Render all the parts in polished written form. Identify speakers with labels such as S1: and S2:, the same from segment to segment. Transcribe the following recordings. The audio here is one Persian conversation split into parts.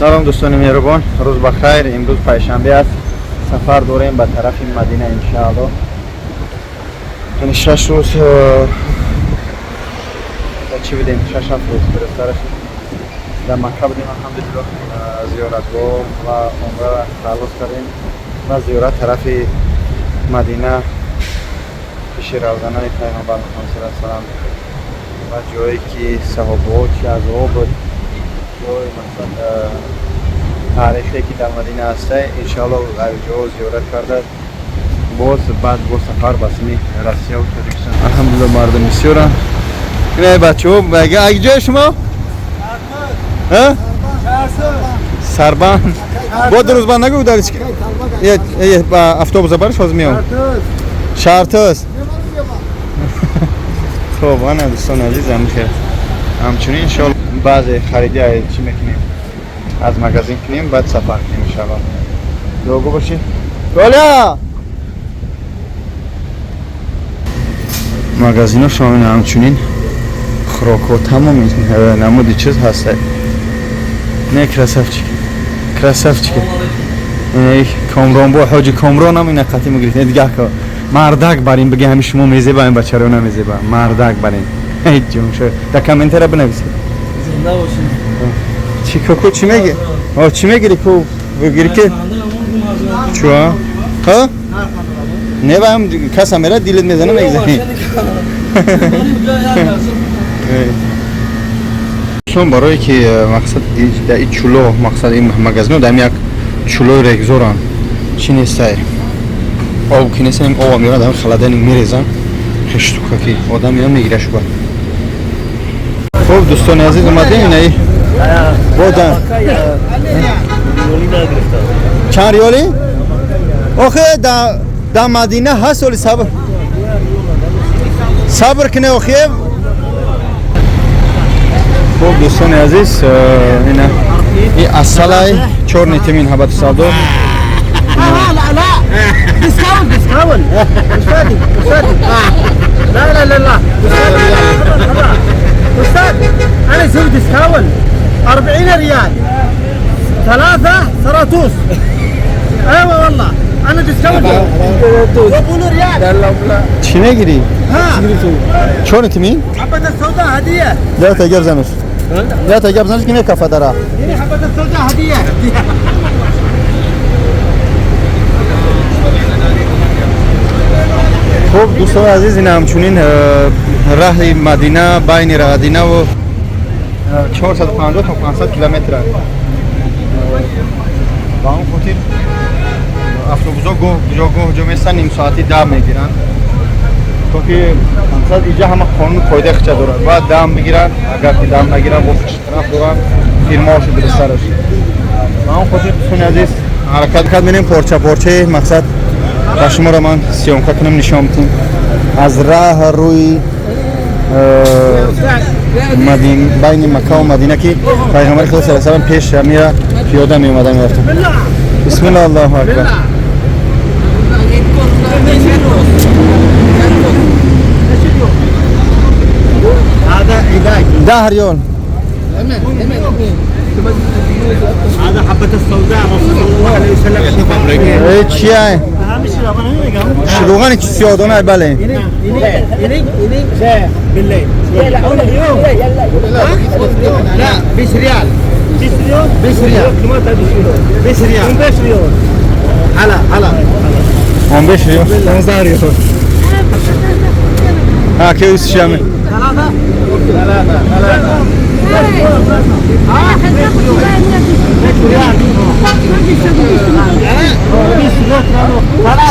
S1: سلام دوستان مهربان، روز بخیر. امروز پنجشنبه است. سفر داریم به طرف مدینه ان شاء الله. یعنی 6 روز چی بدیم؟ 6 روز فرستاده شد. در مکه بودیم الحمدلله، زیارتگاه و عمره خلاص کردیم و زیارت طرف مدینه پیش روزانه پیغمبر محمد صلی الله علیه و سلم و جایی که صحابه چی از آب جای مثلا تاریخی که در مدینه هسته انشاءالله جا زیارت کرده باز بعد با سفر بسمی روسیه و تاجیکستان. الحمدلله مردم بسیارن. اینه بچه ها اگه جای شما؟ سربان با روز بند نگو داری چی؟ با افتوبوس برش باز میام شرطوس. خب آنه دوستان عزیزم که همچنین انشاءالله بعض خریدی های چی میکنیم از مغازین کنیم بعد سفر کنیم انشاءالله. دوگو باشی گولیا مغازین ها شامل همچنین خوراک ها تمام نمودی چیز هسته. نه کراسفچی اینه کامران با حاجی کامران هم اینه قطعی مگرید. نه دیگه که مردک بریم بگه همیشه شما میزه با این بچه رو نمیزه با مردک بریم هیچ جون شد در کامنت را بنویسید. زنده باشین. چی کوکو چی میگه؟ چی میگیری کو بگیری که چوا؟ ها؟ نه با هم کس میره دیلت میزنه میگذاری. شون برای که مقصد در این چلو مقصد این مغازنو در یک چلو رگزوران چی نیسته آب که نیستن آب میرن در خلدن میریزن خشتو که آدم میرن میگیره شو. خب دوستان عزیز اومدیم اینه بودن چند ریالی؟ آخه در مدینه هست ولی صبر کنه آخه. خب دوستان عزیز اینه این اصلای چور نیتمین حبت سادو.
S2: لا ديسكاون استاذ لا استاذ انا اسوي ديسكاون 40 ريال 3 سراتوس. ايوه والله انا ديسكاون يقولوا ريال. لا
S1: چی میگیری؟
S2: ها
S1: چور نیتمین؟
S2: حبة السوداء هدية.
S1: لا تجيب زمش لا تجيب زمش كمية كفة درا.
S2: هنا حبة السوداء هدية.
S1: خب دوستان عزیز این همچنین راه مدینه بین رادینه و 450 تا 500 کیلومتر با اون خاطر افروبوزا گوه میستن نیم ساعتی دم میگیرن تو که مقصد اینجا همه قانون قاعده خچه دارن باید دم بگیرن اگر که دم نگیرن با خچه طرف دارن فیلماشو درسترش با اون خاطر دوستان عزیز حرکت می‌کنیم پارچه مقصد با شما را من سیامکا کنم نشان بدم از راه روی بین مکه و مدینه که پیغمبر خدا صلی الله علیه و سلم پیش میره پیاده می اومدن میرفتن. بسم الله الله اکبر. ده ريال.
S2: هذا حبة السوداء رسول الله عليه وسلم.
S1: ايه چیه؟ شلوغانی که سیادانه بله.
S2: بالليل. لا 20 ريال. 20 ريال. 20 ريال. 15 ريال. هلا
S1: 15 ريال. 15 ريال. ها که ایست شامل.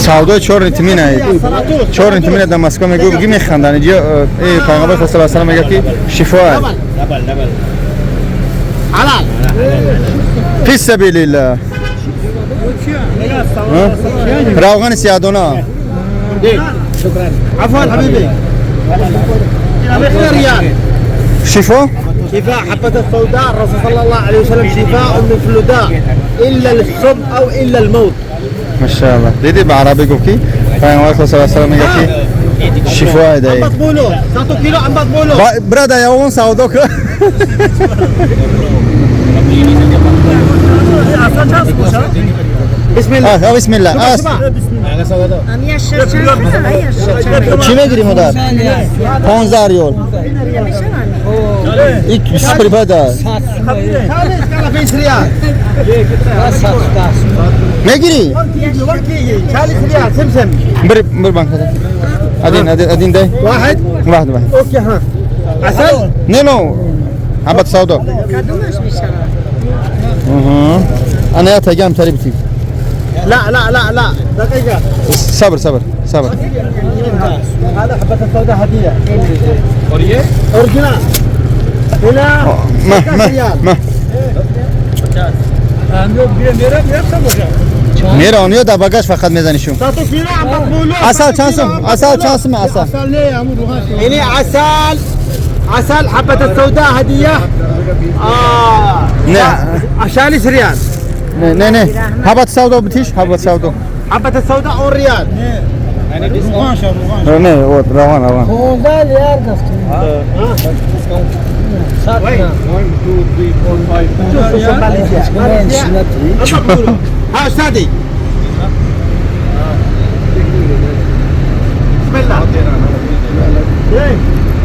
S1: سعودای چهار نیتمینه چهار نیتمینه در مسکو میگو بگی میخندن اینجا پیغمبر خدا صلی الله علیه و سلم میگه که شفاه
S2: حلال
S1: فی سبیل الله. روغن سیادونا
S2: شكرا عفوا حبيبي 20 ريال.
S1: شفاء
S2: حبة السوداء الرسول صلى الله عليه وسلم شفاء من كل داء إلا الصب أو إلا الموت.
S1: ما شاء الله. دیدی به عربی گفت کی پیامبر صلی الله علیه و سلم میگه که شفاء ده.
S2: عم بطبولو 100 كيلو عم بطبولو.
S1: برادر یا اون سعودو که
S3: باش بسم الله است
S4: هم يشر چند يشر
S3: چی میگیری مادر 15 ریال یک 20 پریپادا
S2: خالص كلفيش ريال
S3: میگیری
S2: 40 ريال سمسم
S3: بر بانک ادین ده
S2: واحد
S3: واحد
S2: اوكي ها عسل
S3: نه حبت سودا
S4: كدومش میشه
S3: انا يا تجام تربتي
S2: لا لا لا لا دقيقة
S3: صبر صبر صبر
S2: هذا حبة السوداء هدية اورجينال هنا
S3: ما
S2: 10 ريال
S3: ما میره اونیو در باگاش فقط میزنی شو
S2: تعطوا فينا عم تقولوا
S3: اصل چانسم اصل چانسم اصل
S2: عسل ليه يا عمو هنا عسل عسل حبة السوداء هدية
S3: نه
S2: 40 ريال
S3: نه نه حبت سودا بتیش حبت سودا
S2: حبة السوداء 1 ريال
S3: نه روان روان
S4: 15 ريال گفتم
S2: ها استاذي بسم الله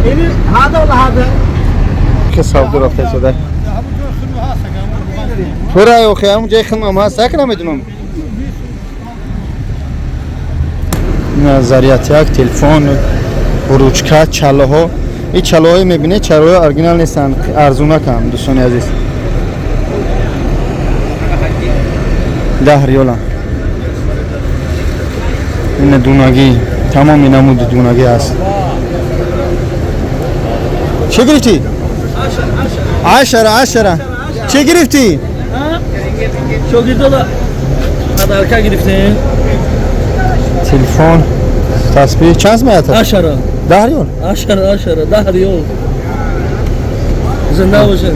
S2: إيه هذا ولا هذا؟
S3: که سودا رفته شده پورا یو خیام جای خدمت ما ساک نمیدونم نظریات یک تلفن روچکا چالوها این چالوهای میبینه چالوهای اورجینال نیستن ارزونه کم دوستان عزیز 10 ریال این دونگی تمام نمود دونگی است چه گرفتی؟ 10 چه گرفتی؟
S5: شو گرفته هذا كان گرفتین
S3: تلفن تسبیح چند میاد؟
S5: 10
S3: 10 ریال
S5: 10 ريال زنده باشن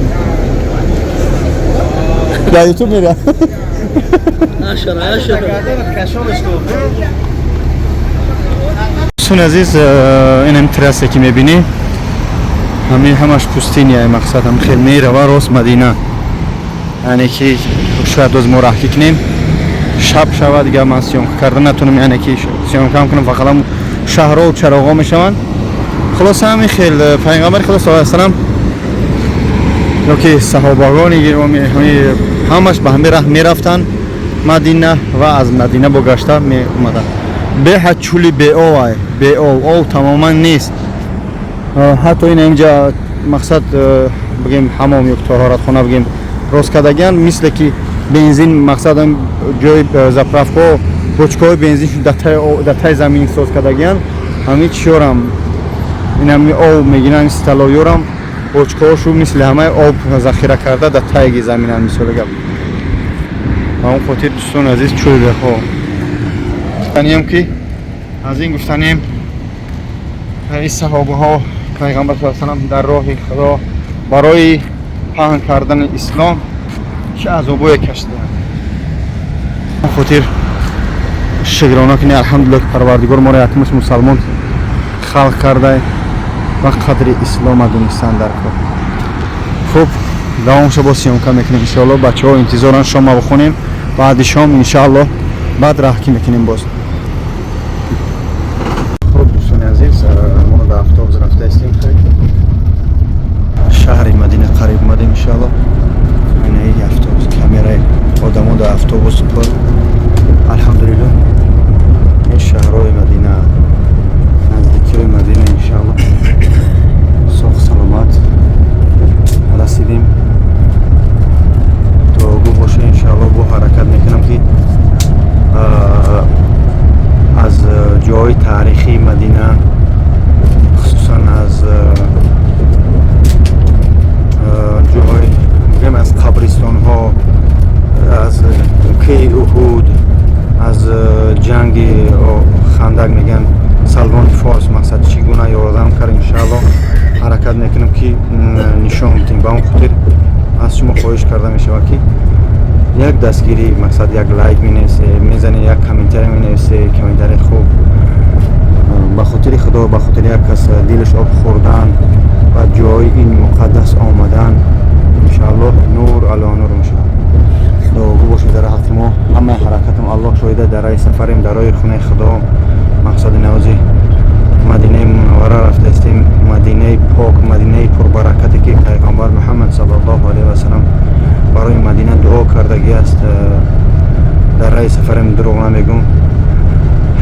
S3: در یوتیوب میره
S5: 10
S3: سون عزیز اینم تراسه که میبینی همش پوستینیه مقصد هم خیلی میره و راست مدینه یعنی که شاید از مرحکی کنیم شب شود دیگه من سیام کردن نتونم یعنی که سیام کم کنم فقط هم شهرها و چراغا میشون خلاص همین خیلی پیغمبر خدا صلی الله علیه و سلم یا که صحابگانی همش به همین راه میرفتن مدینه و از مدینه با گشته می اومدن به حچولی به او تماما نیست حتی این اینجا مقصد بگیم حمام یک طهارت خانه بگیم روز کردگان مثل که بنزین مقصد هم جای زپرافکو بچکای بنزین در تای زمین ساز کردگان همین چیورم این همی آب میگیرن استالایورم بچکاشو مثل همه آب ذخیره کرده در تای زمین هم مثل گپ اون خاطر دوستان عزیز چوبه ها گفتنیم که از این گفتنیم این صحابه ها پیغمبر صلی الله علیه و سلم در راه خدا برای پهن کردن اسلام چه عذابی کشیدند اون خاطر شکرانه کنیم الحمدلله که پروردگار ما را یکم مسلمان خلق کرده و قدر اسلام دونستن در کار خوب دوامش با سیام کم میکنیم انشاءالله بچه ها انتظارن شام ما بخونیم بعد شام انشاءالله بعد راه کی میکنیم باز خوب دوستان عزیز ما در اتوبوس رفته هستیم شهر مدینه قریب اومدیم انشاءالله این اتوبوس کامرای آدما در اتوبوس پر الحمدلله این شهرهای مدینه نزدیکی مدینه انشاءالله صحت سلامت رسیدیم تو گو باشه انشاءالله با حرکت میکنم که از جای تاریخی مدینه خصوصا از جای میگم از قبرستان ها از کی احد از جنگ خندق میگن سلمان فارس مقصد چگونه یادم کرد انشاءالله حرکت میکنم که نشان بدیم با اون خاطر از شما خواهش کرده میشه که یک دستگیری مقصد یک لایک مینویسه میزنه یک کامنتر مینویسه کامنتر خوب به خاطر خدا به خاطر یک کس دلش آب خوردن و جای این مقدس آمدن انشاءالله نور علی نور میشه دعا باشه در حق ما همه حرکتم الله شاید омада дар раи сафарем дар роҳи хунаи худо мақсади навози мадинаи мунаввара рафтаистем. Мадинаи пок, мадинаи пурбаракате ки пайғамбар Муҳаммад саллаллоҳу алайҳи васалам барои Мадина дуо кардагӣ аст. Дар раи сафарем дурӯғ намегӯм.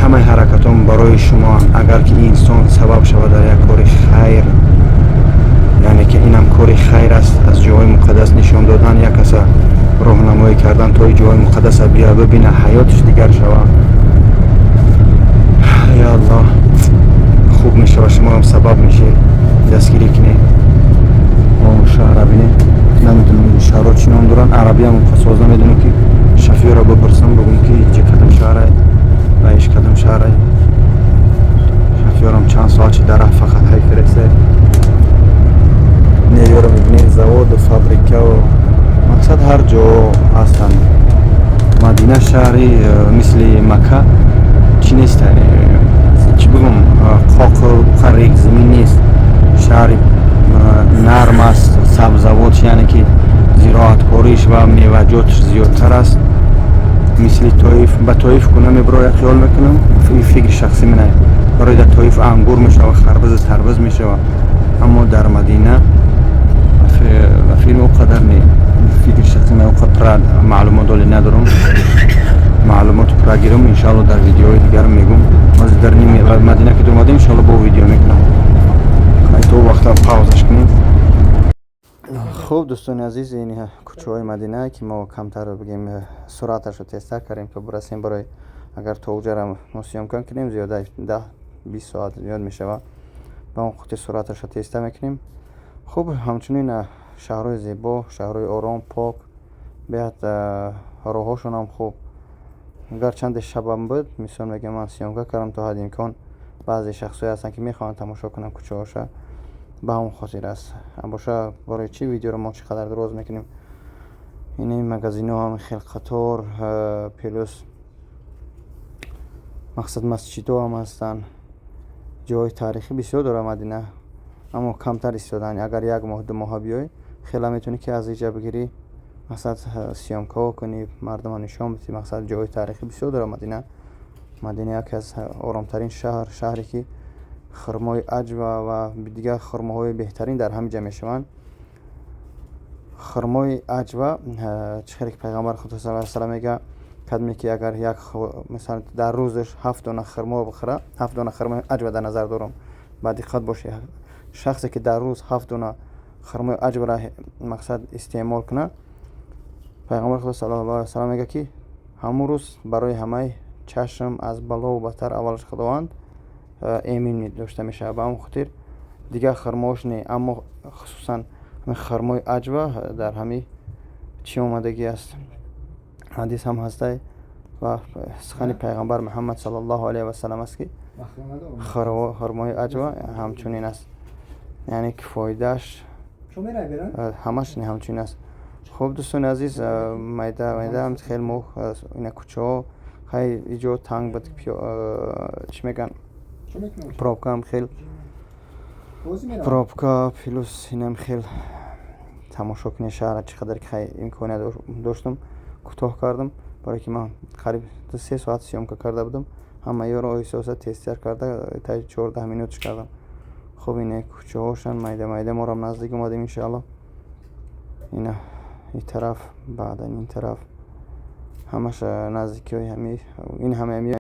S3: ҳамаи ҳаракатом барои шумо, агар ки инсон сабаб шавад дар як кори хайр, яъне ки инам кори хайр аст, аз ҷойи муқаддас нишон додан, як каса роҳнамоӣ кардан то ҷойи муқаддаса биё бибина, ҳаётиш дигар шава. Я Аллоҳ, хуб мешава, шумоам сабаб мешавед дастгирӣ кунед. шаҳра бинед, намедонам шаҳрро чӣ ном доранд, арабиам қасоз намедонам ки шофёрро бипурсам, бигӯм ки ҷа кадом шаҳрай ва иш кадом шаҳрай. шофёрам чанд соат чи дар рафт фақат ҳай фирестай. Неёро мебинед, заводу, фабрикаву мақсад ҳар ҷо ҳастанд. Мадина шаҳри мисли Макка чӣ нест, чӣ бигӯм, қоқу қарик замин нест. Шаҳри нарм аст, сабзавот, яъне ки зироаткориш ва меваҷотиш зиёдтар аст. мисли Тоиф. Ба Тоиф куна мебароя хиёл мекунам, фикри шахсӣ менае. Барои дар Тоиф ангур мешава, харбузу тарбуз мешава, аммо дар Мадина филм оқадар не. Фикри шахсӣ менае, оқадар маълумот оле надорам. маълумоту прогирам иншаалло дар видеои дигар мегӯм. ҳозир дар Мадина ки омадем, иншаалло бо видео мекунам. то вақта паузаш кунем. хуб дӯстони азиз, ин кӯчаҳои Мадина ки мо камтар бигем суръаташро тезтар кардем то бурасем, барои агар то уҷара мо сёмка кунем зиёда 10-20 соат зиёд мешава, ба он хути суръаташро тезтар мекунем. хуб, ҳамчунин шаҳрҳои зебо, шаҳрҳои ором, пок, беҳад роҳҳошонам хуб. гарчанде шабам буд, мисол мегӯям ман сёмка кардам то ҳадди имкон. баъзе шахсҳое ҳастанд ки мехоҳанд тамошо кунанд кӯчаҳоша, ба ҳамон хотир аст. боша барои чӣ видеоро мо чӣ қадар дроз мекунем. ин магазинҳо ҳам хел қатор, плюс мақсад масҷидҳо ҳам ҳастанд. ҷойи таърихӣ бисёр дорад Мадина, аммо камтар истодаанд. агар як моҳ ду моҳа биёй, хела метавонӣ ки аз инҷа бигирӣ, мақсад сёмкаҳо кунӣ, мардумро нишон бидӣ. мақсад ҷойи таърихӣ бисёр дорад Мадина. Мадина яке аз оромтарин шаҳре ки хурмои аҷва ва дигар хурмоҳои беҳтарин дар ҳамин ҷа мешаванд. хурмои аҷва чӣ хеле ки пайғамбар худ саллаллоҳу алайҳи ва саллам мегӯяд, кадме ки агар як мисал дар рӯзаш 7 дона хурмо бихӯрад, 7 дона хурмои аҷва дар назар дорам. ба диққат бошед, шахсе ки дар рӯз 7 дона хурмои аҷвара мақсад истеъмол кунад, пайғамбар худ саллаллоҳу алайҳи ва саллам мегӯяд ки ҳамун рӯз барои ҳамаи чашм аз балову баттар аввалаш худованд эмин дошта мешавад. ба ҳамон хотир дигар хурмош не, аммо хусусан хурмои аҷва дар ҳамин чӣ омадагӣ аст, ҳадис ҳам ҳастай ва сухани пайғамбар Муҳаммад саллаллоҳу алайҳи ва саллам аст ки хурмои аҷва ҳамчунин аст, яъне ки фоидааш ҳамаш ҳамчунин аст. хуб дӯстони азиз, майда хел мо ина кӯчаҳо хай иҷо танг буд, чӣ мегӯянд, пробка ҳам хел, пробка плюс инам хел тамошо кунед шаҳрро чӣ қадар ки хай имконият доштам, кӯтоҳ кардам, барое ки ман қариб 3 соат сёмка карда будам. ҳамаёро оҳиста тезтар карда таи 14 минуташ кардам. хуб, ин кӯчаҳошанд майда моро наздик омадем иншаалло. ина ин тараф, баъдан ин тараф ҳамаш наздикиҳои ин ҳама